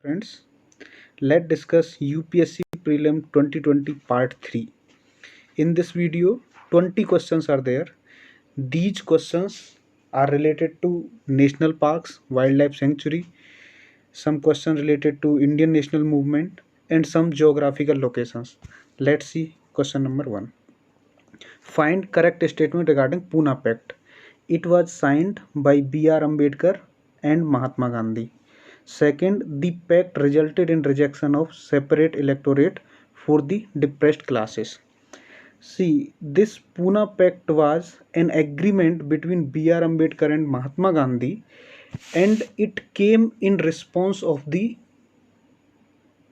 Friends, let's discuss UPSC Prelim 2020 Part 3. In this video, 20 questions are there. These questions are related to national parks, wildlife sanctuary, some questions related to Indian national movement, and some geographical locations. Let's see question number 1. Find correct statement regarding Pune Pact. It was signed by B.R. Ambedkar and Mahatma Gandhi. Second, the pact resulted in rejection of separate electorate for the depressed classes. See, this Pune Pact was an agreement between B.R. Ambedkar and Mahatma Gandhi, and it came in response of the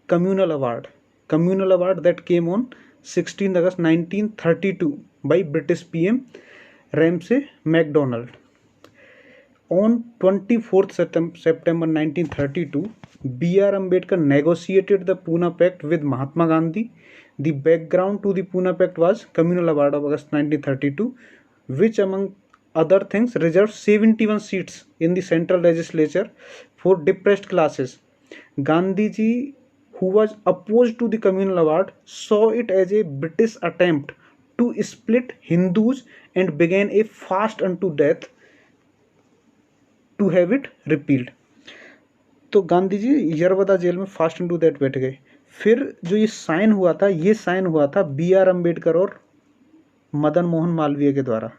communal award that came on 16th August 1932 by British PM Ramsay MacDonald. On 24th September 1932, B.R. Ambedkar negotiated the Pune Pact with Mahatma Gandhi. The background to the Pune Pact was Communal Award of August 1932, which among other things reserved 71 seats in the central legislature for depressed classes. Gandhiji, who was opposed to the Communal Award, saw it as a British attempt to split Hindus and began a fast unto death to have it repealed. तो Gandhi ji Yerwada jail में fast into that बैठ गए. फिर जो ये sign हुआ था B are Ambedkar और मदन मोहन मालवीय के द्वारा.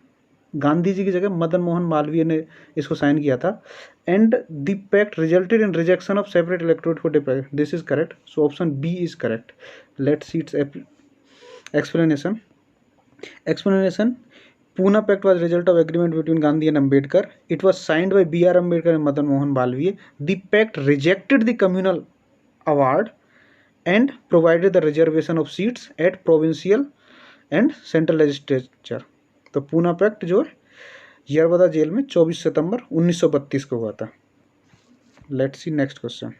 गांधी जी की जगह मदन मोहन मालवीय ने इसको साइन किया था. And the pact resulted in rejection of separate electorate for depression. This is correct. So option B is correct. Let's see its explanation. Pune Pact was result of agreement between Gandhi and Ambedkar. It was signed by B.R. Ambedkar and Madan Mohan Malviya. The pact rejected the communal award and provided the reservation of seats at provincial and central legislature. तो Poona pact जो है Yerawada jail में 24 सितंबर 1932 को हुआ था. Let's see next question.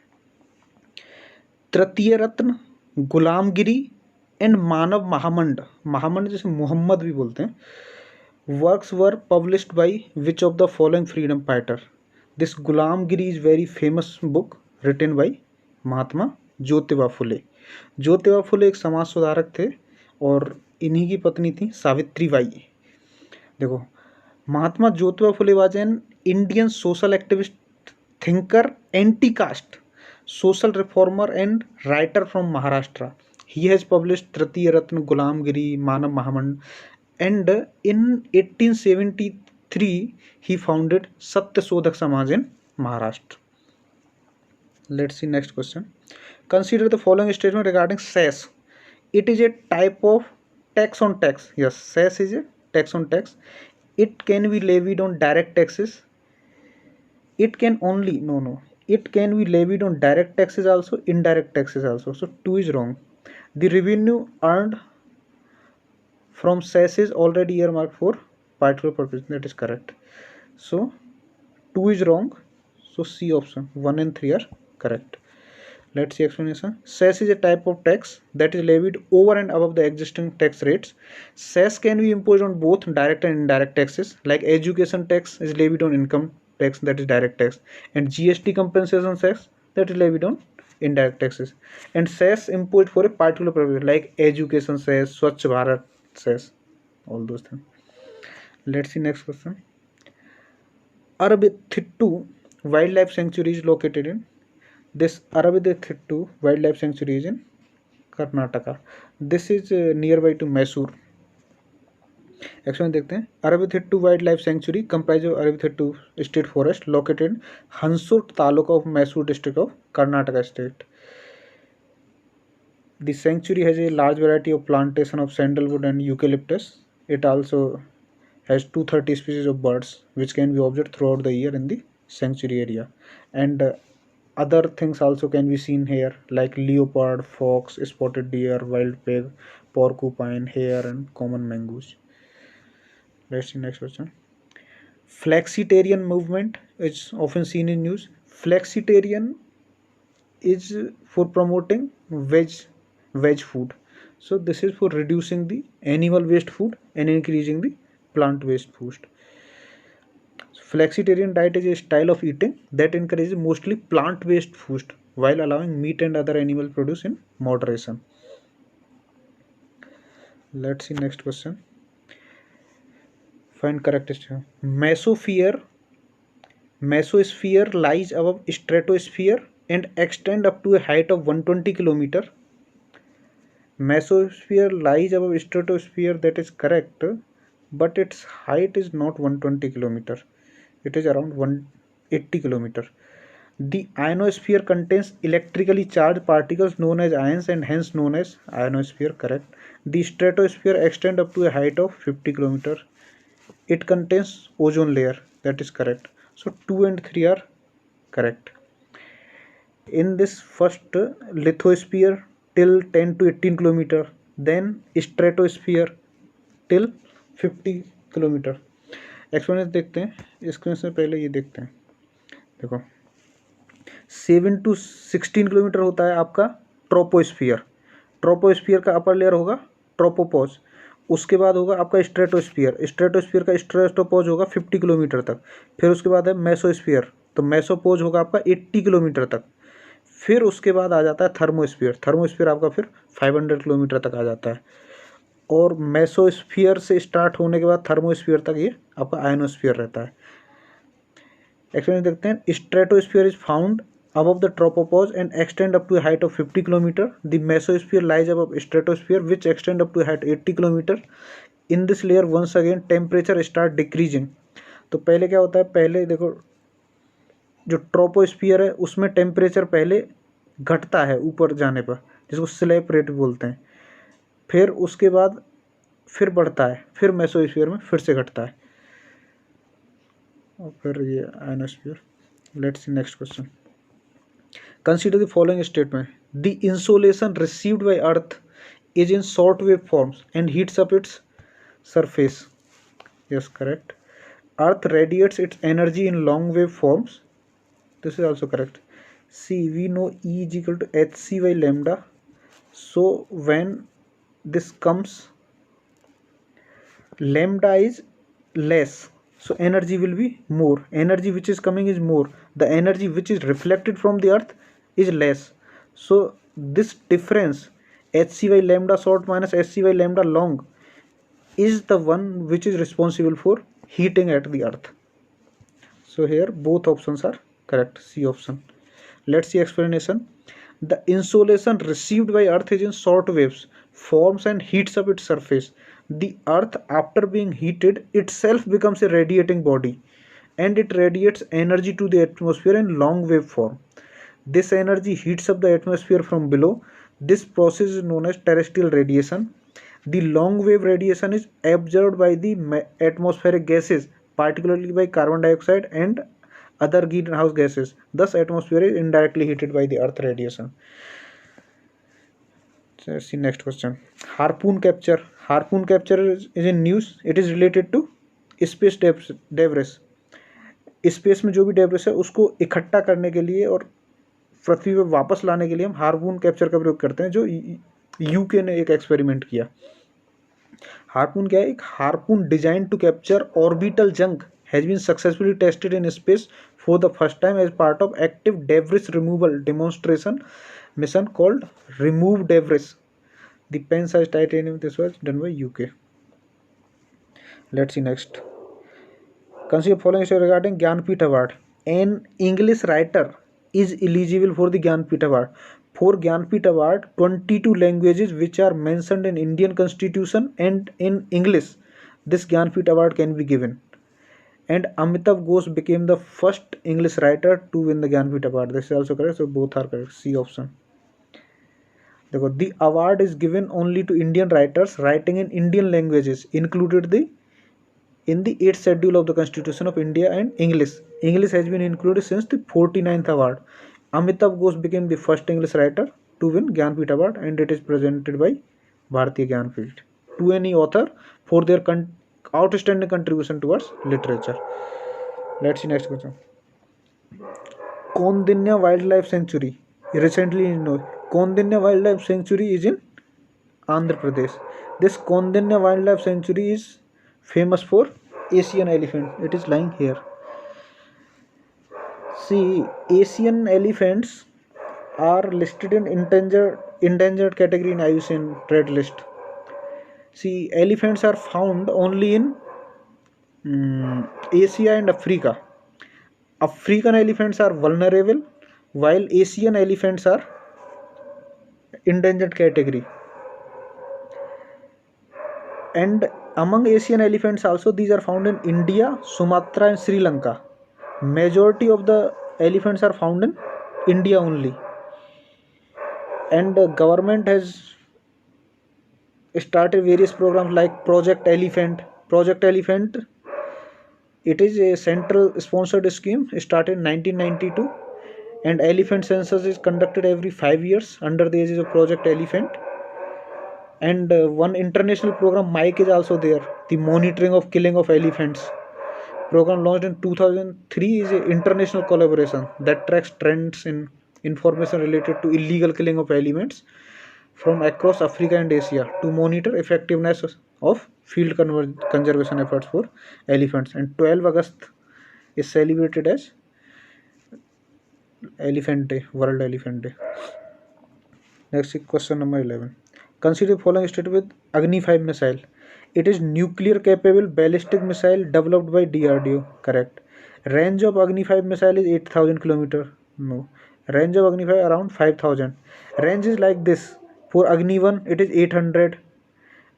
तृतीय रत्न, गुलामगिरी and मानव महामंड जैसे मोहम्मद भी बोलते हैं, works were published by which of the following freedom fighter? This Gulamgiri is very famous book written by महात्मा ज्योतिबा फुले. ज्योतिबा फुले एक समाज सुधारक थे और इन्हीं की पत्नी थी सावित्री बाई. देखो, Mahatma Jyotiba Phule was an Indian social activist, thinker, anti caste, social reformer and writer from Maharashtra. He has published Tritiya Ratna, Gulamgiri, Manav Mahamand, and in 1873 he founded Satya Sodhak Samaj in Maharashtra. Let's see next question. Consider the following statement regarding cess. It is a type of tax on tax. Yes, cess is a tax on tax. It can be levied on direct taxes. It can be levied on direct taxes also, indirect taxes also. So 2 is wrong. The revenue earned from cess is already earmarked for particular purpose. That is correct. So 2 is wrong. So C option 1 and 3 are correct. Let's see explanation. Cess is a type of tax that is levied over and above the existing tax rates. Cess can be imposed on both direct and indirect taxes. Like education tax is levied on income tax, that is direct tax, and GST compensation tax that is levied on indirect taxes. And cess imposed for a particular purpose like education cess, Swachh Bharat cess, all those things. Let's see next question. Aravidhittu Wildlife Sanctuary is located in. This Aravidhittu Wildlife Sanctuary is in Karnataka. This is nearby to Mysore. Action देखते हैं. Arabithittu wild life sanctuary comprise of Arabithittu state forest located Hunsur taluka of Mysore district of Karnataka state. The sanctuary has a large variety of plantation of sandalwood and eucalyptus. It also has 230 species of birds which can be observed throughout the year in the sanctuary area. And other things also can be seen here like leopard, fox, spotted deer, wild pig, porcupine, hare and common mongoose. Let's see next question. Flexitarian movement is often seen in news. Flexitarian is for promoting veg food. So this is for reducing the animal waste food and increasing the plant based food. Flexitarian diet is a style of eating that encourages mostly plant based food while allowing meat and other animal produce in moderation. Let's see next question. Find correct answer. Mesosphere lies above stratosphere and extend up to a height of 120 kilometer. Mesosphere lies above stratosphere, that is correct, but its height is not 120 kilometer. It is around 180 kilometer. The ionosphere contains electrically charged particles known as ions and hence known as ionosphere, correct. The stratosphere extends up to a height of 50 kilometer. It contains ozone layer, that is correct. So 2 and 3 are correct. In this first lithosphere till 10 to 18 kilometer, then stratosphere till 50 kilometre. Explanation देखते हैं. इसमें से पहले ये देखते हैं. देखो 7 to 16 kilometre होता है आपका ट्रोपोस्फियर. ट्रोपोस्फियर का अपर लेयर होगा ट्रोपोपॉज. उसके बाद होगा आपका स्ट्रेटोस्फियर. स्ट्रेटोस्फियर का स्ट्रेटोपॉज होगा 50 किलोमीटर तक. फिर उसके बाद है मेसोस्फियर. तो मेसोपोज होगा आपका 80 किलोमीटर तक. फिर उसके बाद आ जाता है थर्मोस्फियर. थर्मोस्फियर आपका फिर 500 किलोमीटर तक आ जाता है. और मेसोस्फियर से स्टार्ट होने के बाद थर्मोस्फियर तक ये आपका आयनोस्फियर रहता है. एक्सप्लेन देखते हैं. Stratosphere is found above the tropopause and extend up to a height of 50 kilometer. The mesosphere lies above stratosphere which extend up to a height 80 kilometer. In this layer once again temperature start decreasing. तो पहले क्या होता है, पहले देखो जो troposphere है उसमें टेम्परेचर पहले घटता है ऊपर जाने पर, जिसको स्लैप रेट बोलते हैं. फिर उसके बाद फिर बढ़ता है, फिर मेसोस्फियर में फिर से घटता है, और फिर ये ionosphere. Let's see next question. Consider the following statement. The insolation received by Earth is in short wave forms and heats up its surface. Yes, correct. Earth radiates its energy in long wave forms. This is also correct. See, we know E is equal to hc by lambda. So when this comes, lambda is less, so energy will be more. Energy which is coming is more. The energy which is reflected from the Earth is less. So this difference hc by lambda short minus hc by lambda long is the one which is responsible for heating at the Earth. So here both options are correct. C option. Let's see explanation. The insolation received by Earth is in short waves forms and heats up its surface. The Earth after being heated itself becomes a radiating body and it radiates energy to the atmosphere in long wave form. This energy heats up the atmosphere from below. This process is known as terrestrial radiation. The long wave radiation is absorbed by the atmospheric gases, particularly by carbon dioxide and other greenhouse gases. Thus, atmosphere is indirectly heated by the Earth radiation. Let's see next question. Harpoon capture. Harpoon capture is in news. It is related to space debris. Space में जो भी debris है उसको इकट्ठा करने के लिए और पृथ्वी पर वापस लाने के लिए हम हार्पून कैप्चर का प्रयोग करते हैं, जो यूके ने एक एक्सपेरिमेंट किया. हार्पून क्या है? एक harpoon design to capture orbital junk has been successfully tested in space for the first time as part of active debris removal demonstration mission called remove debris. The pen size titanium. This was done by UK. Let's see next. Consider following story regarding Gyanpith Award. An English writer is eligible for the Gyanpith Award. For Gyanpith Award, 22 languages which are mentioned in Indian Constitution and in English, this Gyanpith Award can be given. And Amitav Ghosh became the first English writer to win the Gyanpith Award. This is also correct. So both are correct. C option. देखो, the award is given only to Indian writers writing in Indian languages, included in the 8th schedule of the Constitution of India and English. English has been included since the 49th award. Amitav Ghosh became the first English writer to win Gyanpith Award and it is presented by Bharatiya Gyanpith to any author for their outstanding contribution towards literature. Let's see next question. Kondinya Wildlife Sanctuary. Recently in Kondinya Wildlife Sanctuary is in Andhra Pradesh. This Kondinya Wildlife Sanctuary is famous for Asian elephant. It is lying here. See, Asian elephants are listed in endangered category in IUCN Red List? See, elephants are found only in Asia and Africa. African elephants are vulnerable, while Asian elephants are endangered category. And among Asian elephants also, these are found in India, Sumatra and Sri Lanka. Majority of the elephants are found in India only. And the government has started various programs like Project Elephant. Project Elephant, it is a central sponsored scheme started in 1992, and elephant census is conducted every 5 years under the aegis of Project Elephant. And one international program, Mike, is also there. The monitoring of killing of elephants program launched in 2003 is an international collaboration that tracks trends in information related to illegal killing of elephants from across Africa and Asia to monitor effectiveness of field conservation efforts for elephants. And 12 August is celebrated as Elephant Day, World Elephant Day. Next is question number 11. Consider the following statement with Agni 5 missile. It is nuclear capable ballistic missile developed by DRDO. Correct. Range of Agni 5 missile is 8,000 km. No. Range of Agni 5 around 5,000. Range is like this. For Agni 1 it is 800.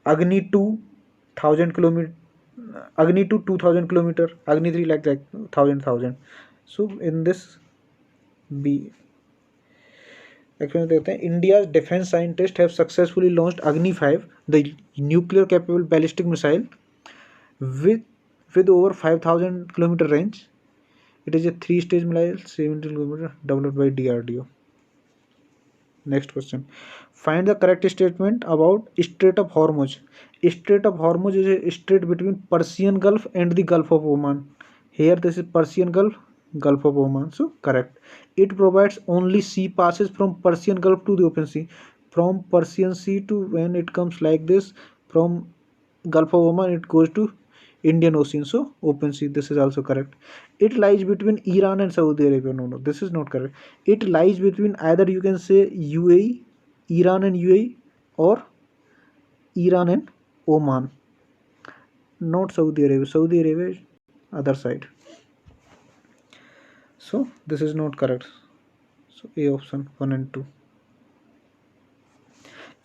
Agni 2 1000 km. Agni 2 2000 km. Agni 3 like 1000. So in this B. India's defense scientists have successfully launched Agni 5, the nuclear capable ballistic missile, with over 5,000 km range. It is a 3-stage missile, 17 km, developed by DRDO. Next question. Find the correct statement about Strait of Hormuz. Strait of Hormuz is a strait between Persian Gulf and the Gulf of Oman. Here this is Persian Gulf, Gulf of Oman. So correct. It provides only sea passes from Persian Gulf to the open sea. From Persian Sea to, when it comes like this, from Gulf of Oman it goes to Indian Ocean. So open sea. This is also correct. It lies between Iran and Saudi Arabia. No, this is not correct. It lies between, either you can say UAE, Iran and UAE, or Iran and Oman. Not Saudi Arabia. Saudi Arabia is other side. So this is not correct. So A option 1 and 2.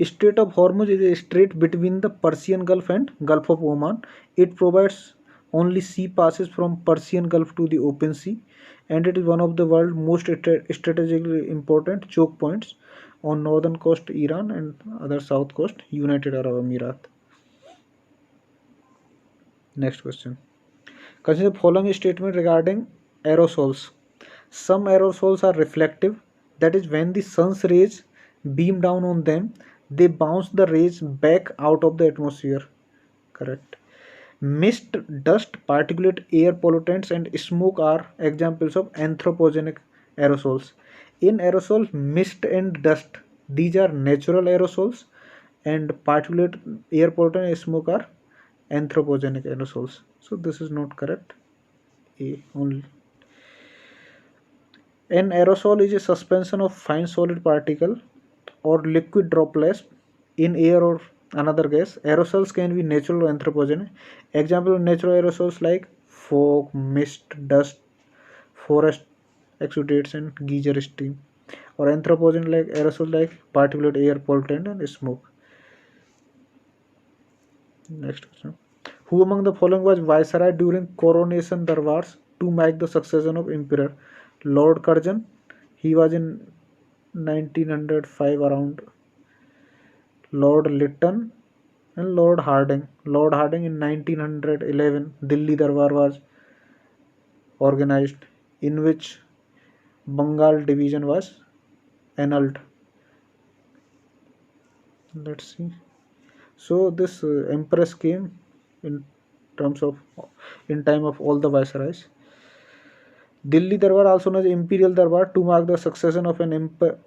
Strait of Hormuz is a strait between the Persian Gulf and Gulf of Oman. It provides only sea passes from Persian Gulf to the open sea, and it is one of the world's most strategically important choke points on northern coast Iran and other south coast United Arab Emirates. Next question. Consider the following statement regarding aerosols. Some aerosols are reflective, that is, when the sun's rays beam down on them, they bounce the rays back out of the atmosphere. Correct. Mist, dust, particulate air pollutants, and smoke are examples of anthropogenic aerosols. In aerosols, mist and dust, these are natural aerosols, and particulate air pollutant and smoke are anthropogenic aerosols. So this is not correct. A only. An aerosol is a suspension of fine solid particle or liquid droplets in air or another gas. Aerosols can be natural or anthropogenic. Example of natural aerosols like fog, mist, dust, forest exudates, and geyser steam. Or anthropogenic like aerosols like particulate air, pollutant, and smoke. Next question. Who among the following was viceroy during coronation darbars to mark the succession of emperor? Lord Curzon, he was in 1905 around. Lord Lytton and Lord Harding. Lord Harding in 1911, Delhi Darbar was organized, in which Bengal division was annulled. Let's see. So this empress came in terms of in time of all the viceroys. Delhi Darbar, also known as Imperial Darbar, to mark the succession of an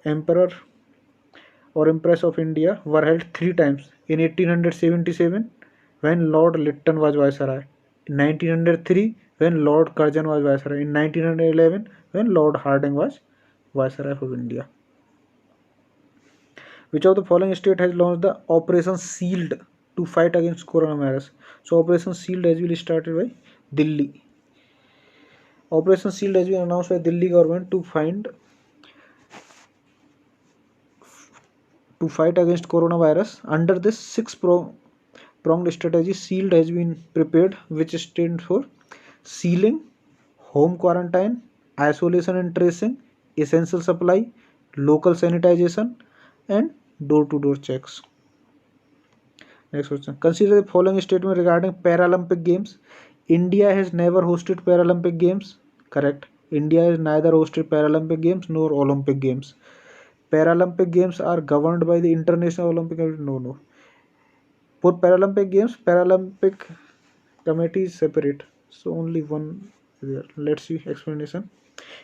emperor or empress of India, were held 3 times: in 1877 when Lord Lytton was viceroy, in 1903 when Lord Curzon was viceroy, in 1911 when Lord Harding was viceroy of India. Which of the following state has launched the Operation Shield to fight against coronavirus? So Operation Shield has been started by Delhi. Operation Shield has been announced by Delhi government to fight against coronavirus. Under this pronged strategy, Shield has been prepared, which stands for sealing, home quarantine, isolation and tracing, essential supply, local sanitization, and door-to-door checks. Next question. Consider the following statement regarding Paralympic Games. India has never hosted Paralympic Games. Correct. India has neither hosted Paralympic Games nor Olympic Games. Paralympic Games are governed by the International Olympic Committee. No. For Paralympic Games, Paralympic Committee is separate. So only one there. Let's see explanation.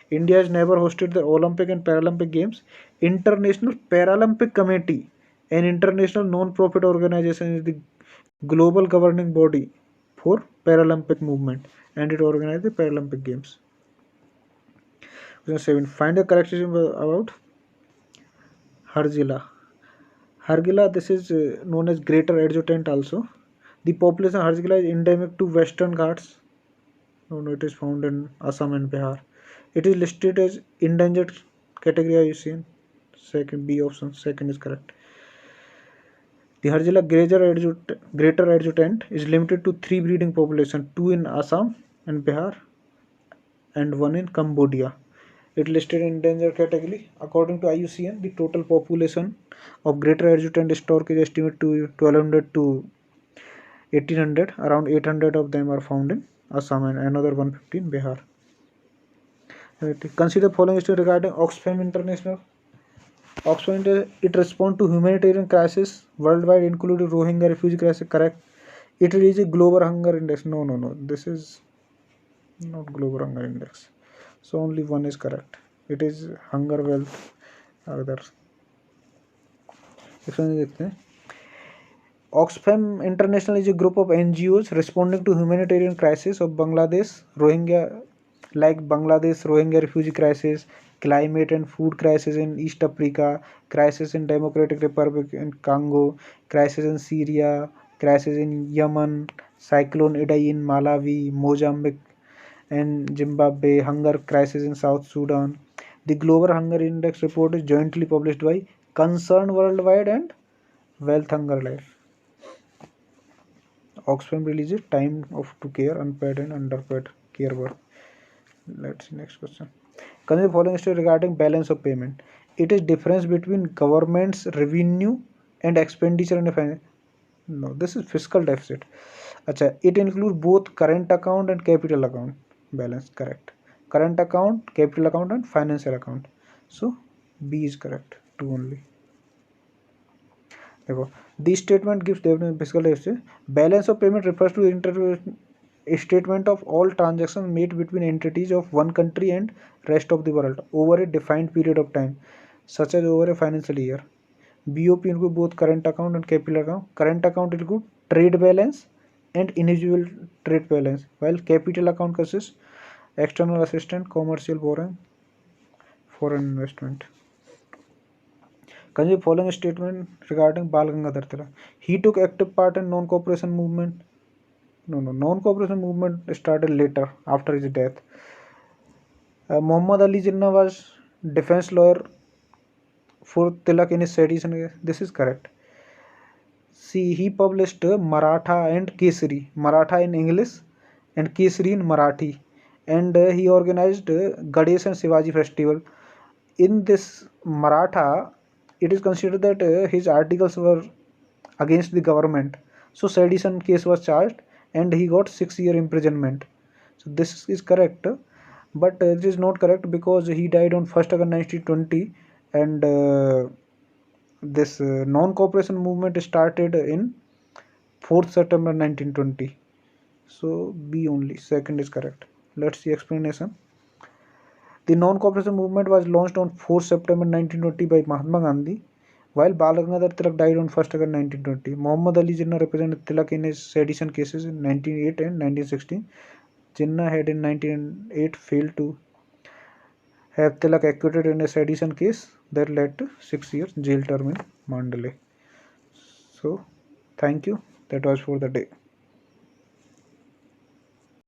India has never hosted the Olympic and Paralympic Games. International Paralympic Committee, an international non-profit organization, is the global governing body for Paralympic movement, and it organizes the Paralympic Games. Question 7. Find the correct statement about Hargila. Hargila, this is known as Greater Adjutant also. The population of Hargila is endemic to Western Ghats. No, it is found in Assam and Bihar. It is listed as endangered category IUCN. Second B option, second is correct. The Hargila Greater Adjutant is limited to 3 breeding population, 2 in Assam and Bihar and 1 in Cambodia. It listed in endangered category. According to IUCN, the total population of Greater Adjutant stork is estimated to 1200 to 1800. Around 800 of them are found in Assam and another 150 in Bihar. Consider following story regarding Oxfam International. Oxfam, it responds to humanitarian crisis worldwide, including Rohingya refugee crisis. Correct. It is a global hunger index. No. This is not global hunger index. So only one is correct. It is hunger, wealth, others. Oxfam International is a group of NGOs responding to humanitarian crisis of Bangladesh, Rohingya, like Bangladesh Rohingya refugee crisis, climate and food crisis in East Africa, crisis in Democratic Republic in Congo, crisis in Syria, crisis in Yemen, cyclone Idai in Malawi, Mozambique and Zimbabwe, hunger crisis in South Sudan. The Global Hunger Index report is jointly published by Concern Worldwide and Wealth Hunger Life. Oxfam releases time of to care unpaid and underpaid care work. Let's see next question. Consider the following story regarding balance of payment. It is difference between government's revenue and expenditure and finance. No, this is fiscal deficit. Acha, it includes both current account and capital account balance. Correct. Current account, capital account, and financial account. So B is correct. 2 only. देखो, this statement gives definition of fiscal deficit. Balance of payment refers to a statement of all transactions made between entities of one country and rest of the world over a defined period of time, such as over a financial year. BOP include both current account and capital account. Current account include trade balance and individual trade balance, while capital account consists external assistance, commercial borrowing, foreign investment. Consider the following statement regarding Bal Gangadhar Tilak. He took active part in non-cooperation movement. No. Non-cooperation movement started later, after his death. Muhammad Ali Jinnah was defense lawyer for Tilak in his sedition. This is correct. See, he published Maratha and Kesari. Maratha in English and Kesari in Marathi. And he organized Ganesh and Shivaji festival. In this Maratha, it is considered that his articles were against the government. So sedition case was charged and he got 6 year imprisonment. So this is correct, but it is not correct because he died on 1st August 1920 and this non-cooperation movement started in 4th September 1920. So B only, second is correct. Let's see explanation. The non-cooperation movement was launched on 4th September 1920 by Mahatma Gandhi, while Bal Gangadhar Tilak died on 1st August 1920. Muhammad Ali Jinnah represented Tilak in his sedition cases in 1908 and 1916. Jinnah had in 1908 failed to Have Tilak acquitted in a sedition case that led to 6 years jail term in Mandalay. So, thank you. That was for the day.